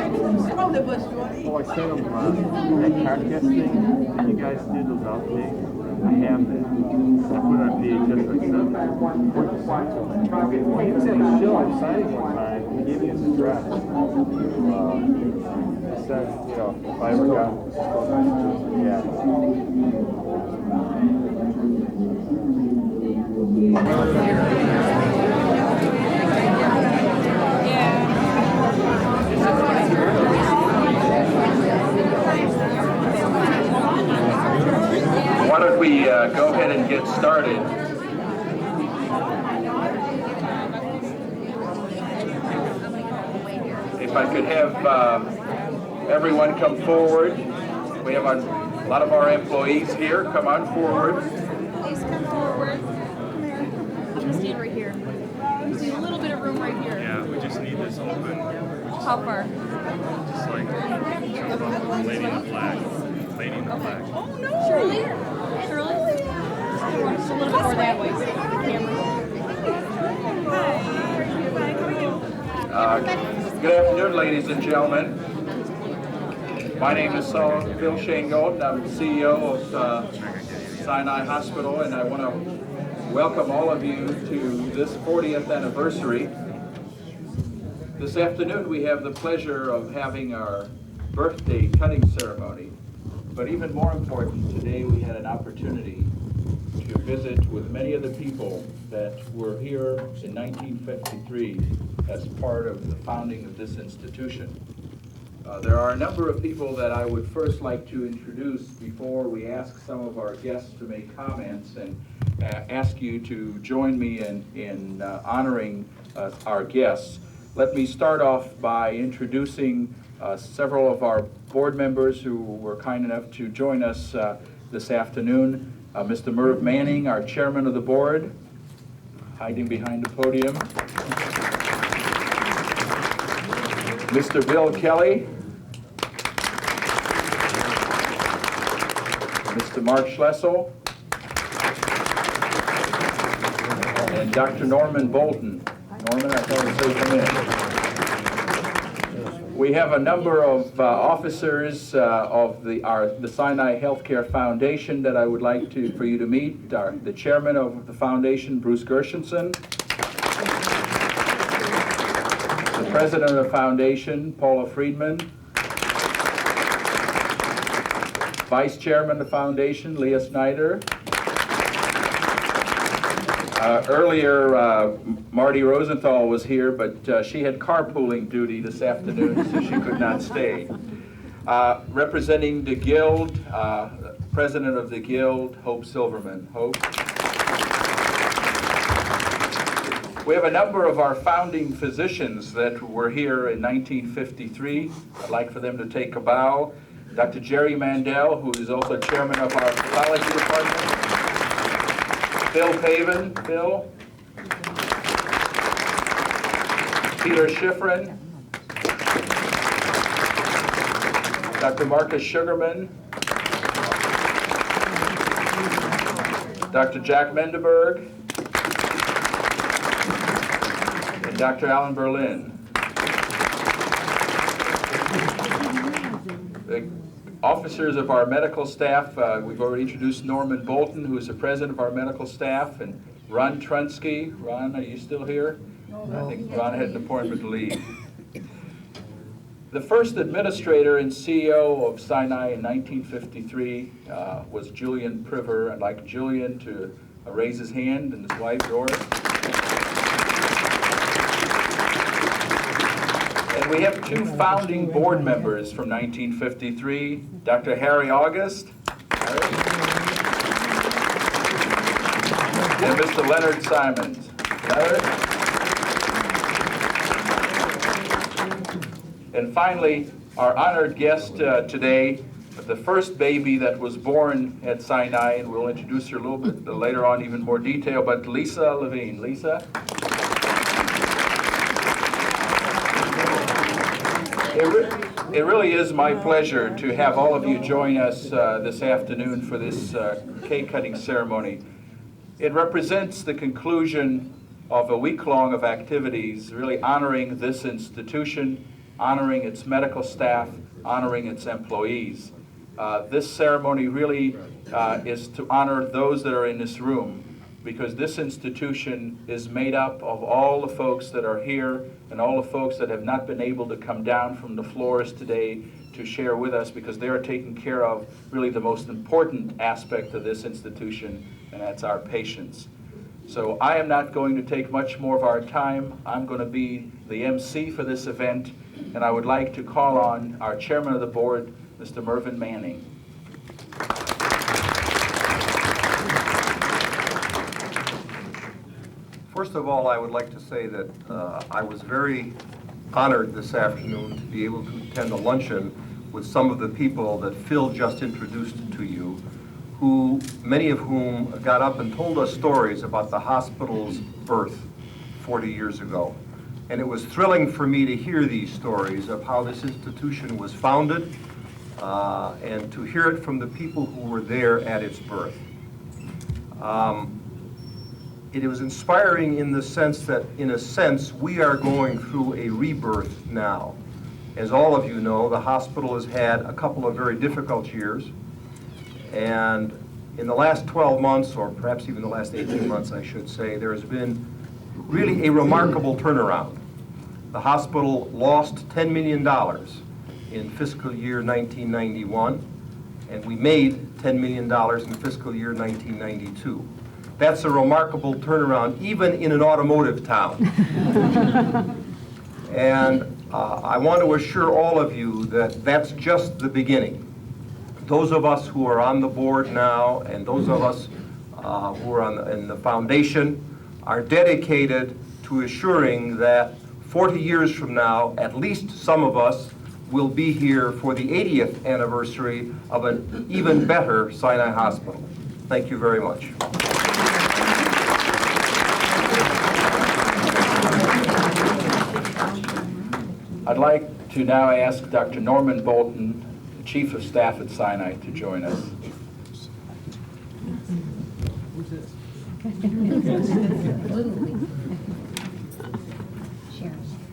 Oh, I sent them that podcast thing that you guys did, those outtakes. I have that. I put it on VHS or something. He was at a show I'm signing one time. He gave me his address. He said, you know, if I ever got yeah. Why don't we go ahead and get started? If I could have everyone come forward. We have a lot of our employees here. Come on forward. Please come forward. Come here. Just stand right here. Just need a little bit of room right here. Yeah, we just need this open. How far? Just like lady in the flag. Lady in the flag. Oh no! Shirley? Shirley? Just a little bit more that way. The camera. Hi. Good afternoon, ladies and gentlemen. My name is Bill Shangold. I'm the CEO of Sinai Hospital, and I want to welcome all of you to this 40th anniversary. This afternoon we have the pleasure of having our birthday cutting ceremony, but even more important, today we had an opportunity to visit with many of the people that were here in 1953 as part of the founding of this institution. There are a number of people that I would first like to introduce before we ask some of our guests to make comments and ask you to join me in honoring our guests. Let me start off by introducing several of our board members who were kind enough to join us this afternoon. Mr. Merv Manning, our chairman of the board, hiding behind the podium. Mr. Bill Kelly. Mr. Mark Schlessel. And Dr. Norman Bolton. Norman, I thought I'd say come in. We have a number of officers of the Sinai Healthcare Foundation that I would like for you to meet. The chairman of the foundation, Bruce Gershenson. The president of the foundation, Paula Friedman. Vice chairman of the foundation, Leah Snyder. Earlier, Marty Rosenthal was here, but she had carpooling duty this afternoon, so she could not stay. Representing the Guild, president of the Guild, Hope Silverman. Hope. We have a number of our founding physicians that were here in 1953. I'd like for them to take a bow. Dr. Jerry Mandel, who is also chairman of our pathology department. Phil Paven, Phil. Peter Schifrin. Dr. Marcus Sugarman. Dr. Jack Mendeberg. And Dr. Alan Berlin. The officers of our medical staff, we've already introduced Norman Bolton, who is the president of our medical staff, and Ron Trunsky. Ron, are you still here? I think Ron had an appointment to leave. The first administrator and CEO of Sinai in 1953 was Julian Priver. I'd like Julian to raise his hand, and his wife, Doris. And we have two founding board members from 1953, Dr. Harry August, and Mr. Leonard Simons. Leonard? And finally, our honored guest today, the first baby that was born at Sinai, and we'll introduce her a little bit later on, even more detail, but Lisa Levine. Lisa? It really is my pleasure to have all of you join us this afternoon for this cake cutting ceremony. It represents the conclusion of a week-long of activities really honoring this institution honoring its medical staff, honoring its employees. This ceremony really is to honor those that are in this room, because this institution is made up of all the folks that are here and all the folks that have not been able to come down from the floors today to share with us, because they are taking care of really the most important aspect of this institution, and that's our patients. So I am not going to take much more of our time. I'm going to be the MC for this event, and I would like to call on our chairman of the board, Mr. Mervyn Manning. First of all, I would like to say that I was very honored this afternoon to be able to attend a luncheon with some of the people that Phil just introduced to you, who, many of whom got up and told us stories about the hospital's birth 40 years ago. And it was thrilling for me to hear these stories of how this institution was founded and to hear it from the people who were there at its birth. It was inspiring in the sense that, in a sense, we are going through a rebirth now. As all of you know, the hospital has had a couple of very difficult years, and in the last 12 months, or perhaps even the last 18 months, I should say, there has been really a remarkable turnaround. The hospital lost $10 million in fiscal year 1991, and we made $10 million in fiscal year 1992. That's a remarkable turnaround, even in an automotive town. And I want to assure all of you that that's just the beginning. Those of us who are on the board now, and those of us who are in the foundation, are dedicated to assuring that 40 years from now, at least some of us will be here for the 80th anniversary of an even better Sinai Hospital. Thank you very much. I'd like to now ask Dr. Norman Bolton, the Chief of Staff at Sinai, to join us.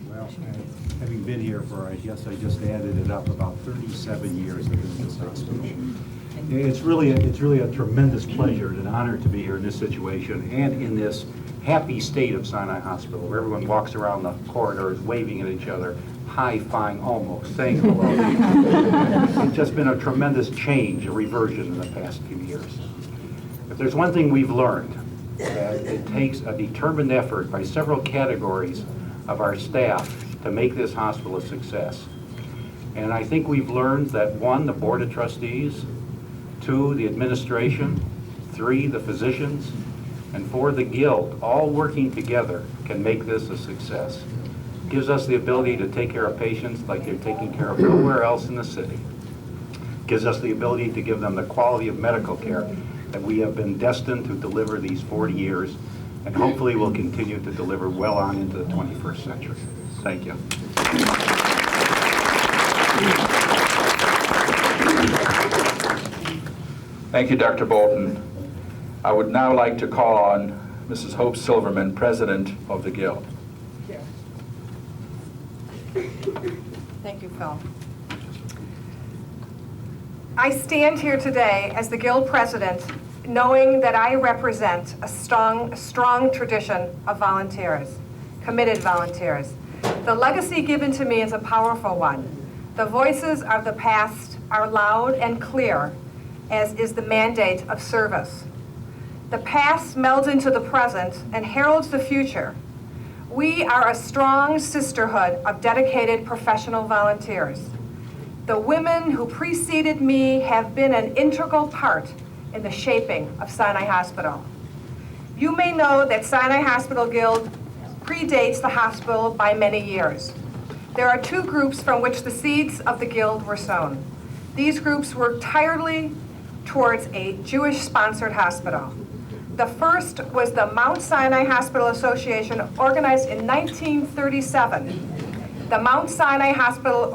Well, having been here for, I guess I just added it up, about 37 years in this hospital. It's really a tremendous pleasure and an honor to be here in this situation and in this happy state of Sinai Hospital, where everyone walks around the corridors waving at each other, high-fiving almost, saying hello. It's just been a tremendous change, a reversion in the past few years. If there's one thing we've learned, that it takes a determined effort by several categories of our staff to make this hospital a success. And I think we've learned that 1, the Board of Trustees, 2, the administration, 3, the physicians, and 4, the Guild, all working together can make this a success. It gives us the ability to take care of patients like they're taken care of nowhere else in the city. It gives us the ability to give them the quality of medical care that we have been destined to deliver these 40 years, and hopefully will continue to deliver well on into the 21st century. Thank you. Thank you, Dr. Bolton. I would now like to call on Mrs. Hope Silverman, President of the Guild. Thank you, Phil. I stand here today as the Guild President, knowing that I represent a strong tradition of volunteers, committed volunteers. The legacy given to me is a powerful one. The voices of the past are loud and clear, as is the mandate of service. The past melds into the present and heralds the future. We are a strong sisterhood of dedicated professional volunteers. The women who preceded me have been an integral part in the shaping of Sinai Hospital. You may know that Sinai Hospital Guild predates the hospital by many years. There are 2 groups from which the seeds of the Guild were sown. These groups work tirelessly towards a Jewish-sponsored hospital. The first was the Mount Sinai Hospital Association, organized in 1937. The Mount Sinai Hospital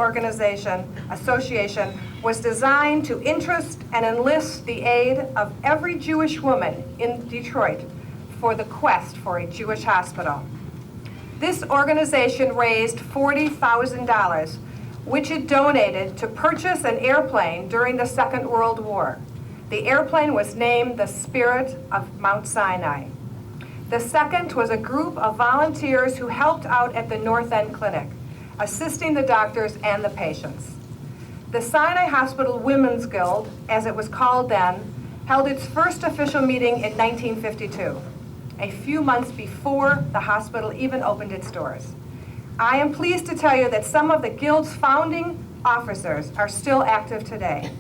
Association was designed to interest and enlist the aid of every Jewish woman in Detroit for the quest for a Jewish hospital. This organization raised $40,000, which it donated to purchase an airplane during the Second World War. The airplane was named the Spirit of Mount Sinai. The second was a group of volunteers who helped out at the North End Clinic, assisting the doctors and the patients. The Sinai Hospital Women's Guild, as it was called then, held its first official meeting in 1952, a few months before the hospital even opened its doors. I am pleased to tell you that some of the Guild's founding officers are still active today.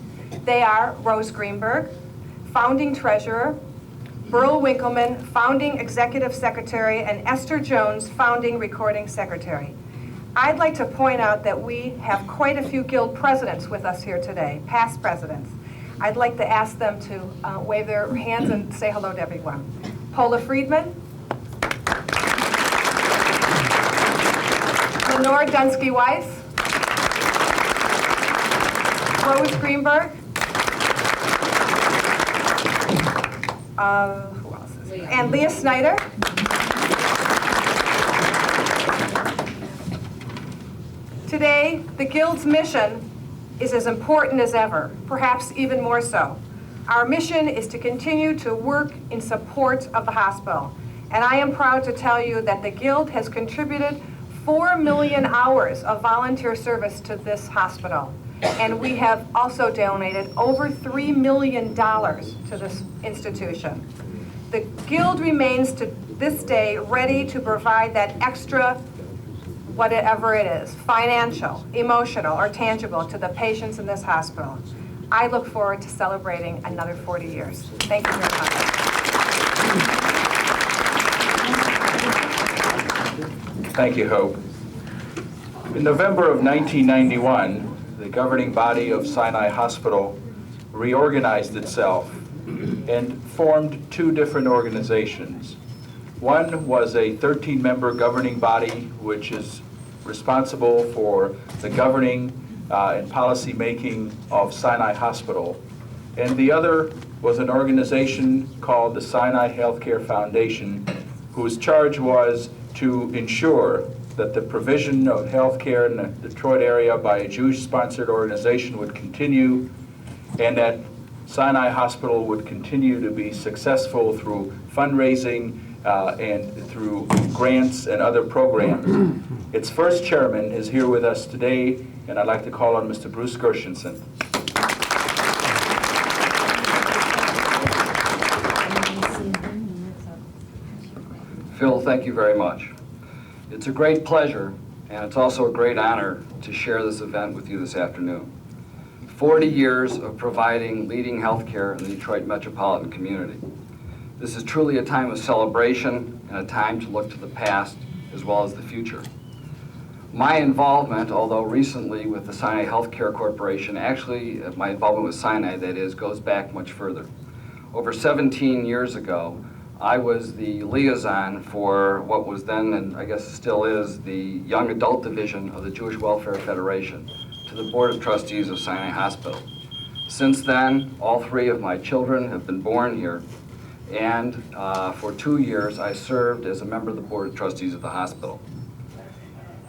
They are Rose Greenberg, founding treasurer, Burl Winkleman, founding executive secretary, and Esther Jones, founding recording secretary. I'd like to point out that we have quite a few Guild presidents with us here today, past presidents. I'd like to ask them to wave their hands and say hello to everyone. Paula Friedman, Lenore Dunsky-Weiss, Rose Greenberg, who else is here? And Leah Snyder. Today, the Guild's mission is as important as ever, perhaps even more so. Our mission is to continue to work in support of the hospital. And I am proud to tell you that the Guild has contributed 4 million hours of volunteer service to this hospital. And we have also donated over $3 million to this institution. The Guild remains to this day ready to provide that extra, whatever it is, financial, emotional, or tangible to the patients in this hospital. I look forward to celebrating another 40 years. Thank you very much. Thank you, Hope. In November of 1991, the governing body of Sinai Hospital reorganized itself and formed two different organizations. One was a 13-member governing body, which is responsible for the governing and policy making of Sinai Hospital. And the other was an organization called the Sinai Healthcare Foundation, whose charge was to ensure that the provision of healthcare in the Detroit area by a Jewish-sponsored organization would continue, and that Sinai Hospital would continue to be successful through fundraising and through grants and other programs. Its first chairman is here with us today, and I'd like to call on Mr. Bruce Gershenson. Phil, thank you very much. It's a great pleasure, and it's also a great honor to share this event with you this afternoon. 40 years of providing leading health care in the Detroit metropolitan community. This is truly a time of celebration and a time to look to the past as well as the future. My involvement, although recently with the Sinai Healthcare Corporation, actually my involvement with Sinai, that is, goes back much further. Over 17 years ago, I was the liaison for what was then, and I guess still is, the Young Adult Division of the Jewish Welfare Federation to the Board of Trustees of Sinai Hospital. Since then, all three of my children have been born here, and for 2 years I served as a member of the Board of Trustees of the hospital.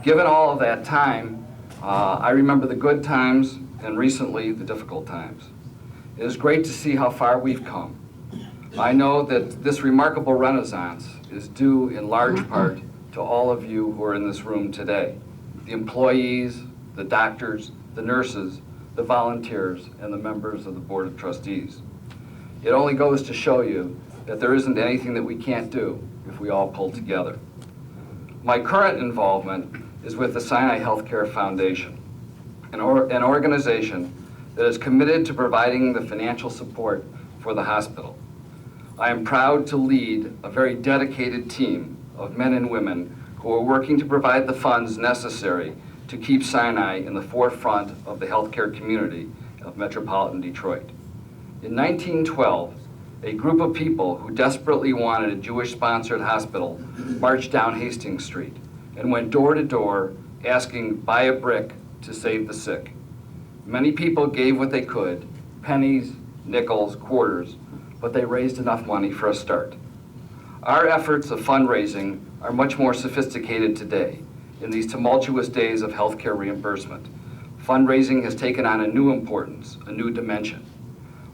Given all of that time, I remember the good times and recently the difficult times. It is great to see how far we've come. I know that this remarkable renaissance is due in large part to all of you who are in this room today, the employees, the doctors, the nurses, the volunteers, and the members of the Board of Trustees. It only goes to show you that there isn't anything that we can't do if we all pull together. My current involvement is with the Sinai Healthcare Foundation, an organization that is committed to providing the financial support for the hospital. I am proud to lead a very dedicated team of men and women who are working to provide the funds necessary to keep Sinai in the forefront of the healthcare community of metropolitan Detroit. In 1912, a group of people who desperately wanted a Jewish-sponsored hospital marched down Hastings Street and went door to door asking, "Buy a brick to save the sick." Many people gave what they could, pennies, nickels, quarters, but they raised enough money for a start. Our efforts of fundraising are much more sophisticated today in these tumultuous days of healthcare reimbursement. Fundraising has taken on a new importance, a new dimension.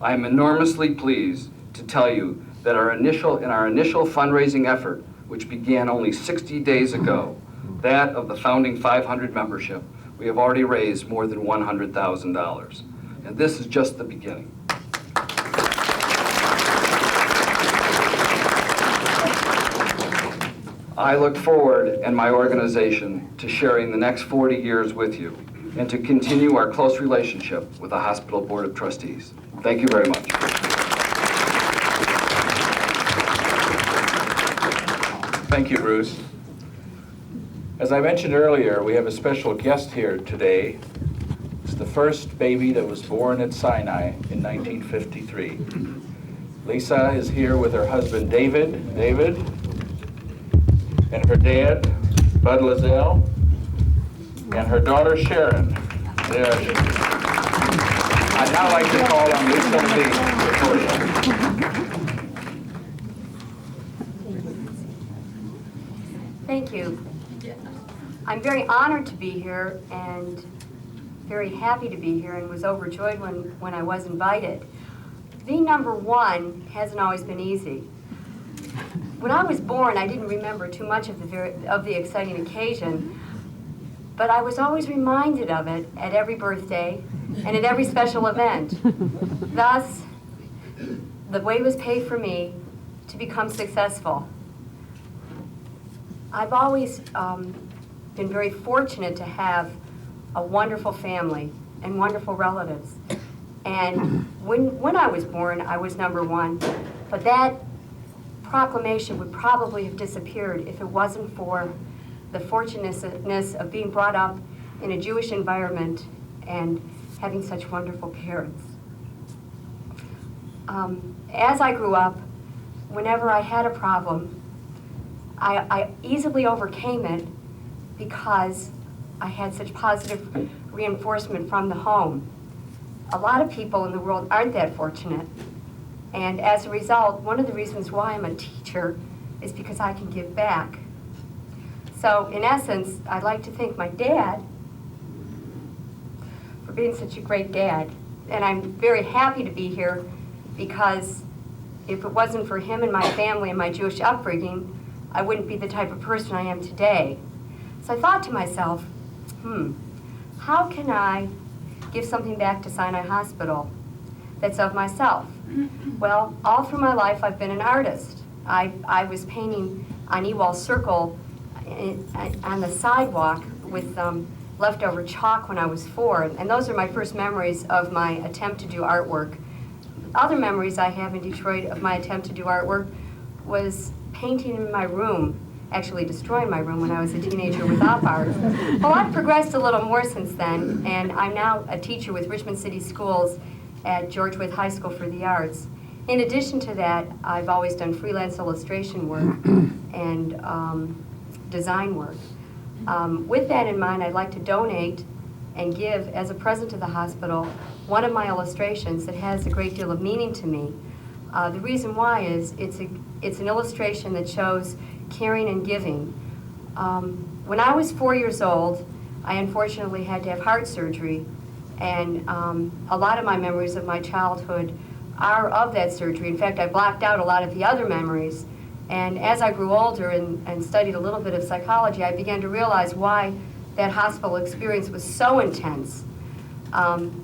I am enormously pleased to tell you that in our initial fundraising effort, which began only 60 days ago, that of the founding 500 membership, we have already raised more than $100,000. And this is just the beginning. I look forward, and my organization, to sharing the next 40 years with you and to continue our close relationship with the Hospital Board of Trustees. Thank you very much. Thank you, Bruce. As I mentioned earlier, we have a special guest here today. It's the first baby that was born at Sinai in 1953. Lisa is here with her husband, David, and her dad, Bud Lazelle, and her daughter, Sharon. There she is. I'd now like to call on Lisa to be the podium. Thank you. I'm very honored to be here and very happy to be here and was overjoyed when I was invited. Being number one hasn't always been easy. When I was born, I didn't remember too much of the exciting occasion, but I was always reminded of it at every birthday and at every special event. Thus, the way was paved for me to become successful. I've always been very fortunate to have a wonderful family and wonderful relatives. And when I was born, I was number one, but that proclamation would probably have disappeared if it wasn't for the fortunateness of being brought up in a Jewish environment and having such wonderful parents. As I grew up, whenever I had a problem, I easily overcame it because I had such positive reinforcement from the home. A lot of people in the world aren't that fortunate. And as a result, one of the reasons why I'm a teacher is because I can give back. So in essence, I'd like to thank my dad for being such a great dad. And I'm very happy to be here because if it wasn't for him and my family and my Jewish upbringing, I wouldn't be the type of person I am today. So I thought to myself, how can I give something back to Sinai Hospital that's of myself? Well, all through my life, I've been an artist. I was painting on Ewell Circle on the sidewalk with leftover chalk when I was 4, and those are my first memories of my attempt to do artwork. Other memories I have in Detroit of my attempt to do artwork was painting in my room, actually destroying my room when I was a teenager with op art. Well, I've progressed a little more since then, and I'm now a teacher with Richmond City Schools at George Wythe High School for the Arts. In addition to that, I've always done freelance illustration work and design work. With that in mind, I'd like to donate and give as a present to the hospital one of my illustrations that has a great deal of meaning to me. The reason why is it's an illustration that shows caring and giving. When I was 4 years old, I unfortunately had to have heart surgery, and a lot of my memories of my childhood are of that surgery. In fact, I blocked out a lot of the other memories. And as I grew older and studied a little bit of psychology, I began to realize why that hospital experience was so intense.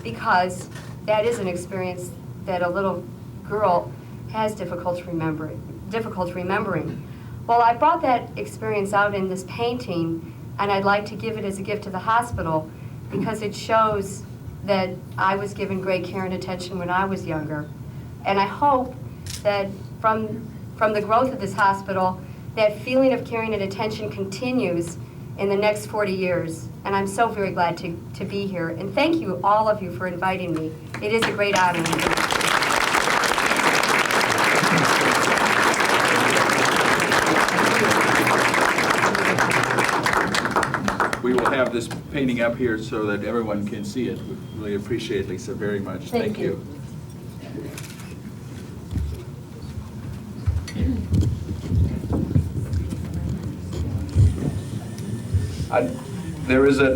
Because that is an experience that a little girl has difficulty remembering. Well, I brought that experience out in this painting, and I'd like to give it as a gift to the hospital because it shows that I was given great care and attention when I was younger. And I hope that from the growth of this hospital, that feeling of caring and attention continues in the next 40 years. And I'm so very glad to be here. And thank you, all of you, for inviting me. It is a great honor. We will have this painting up here so that everyone can see it. We really appreciate it, Lisa, very much. Thank you. There is an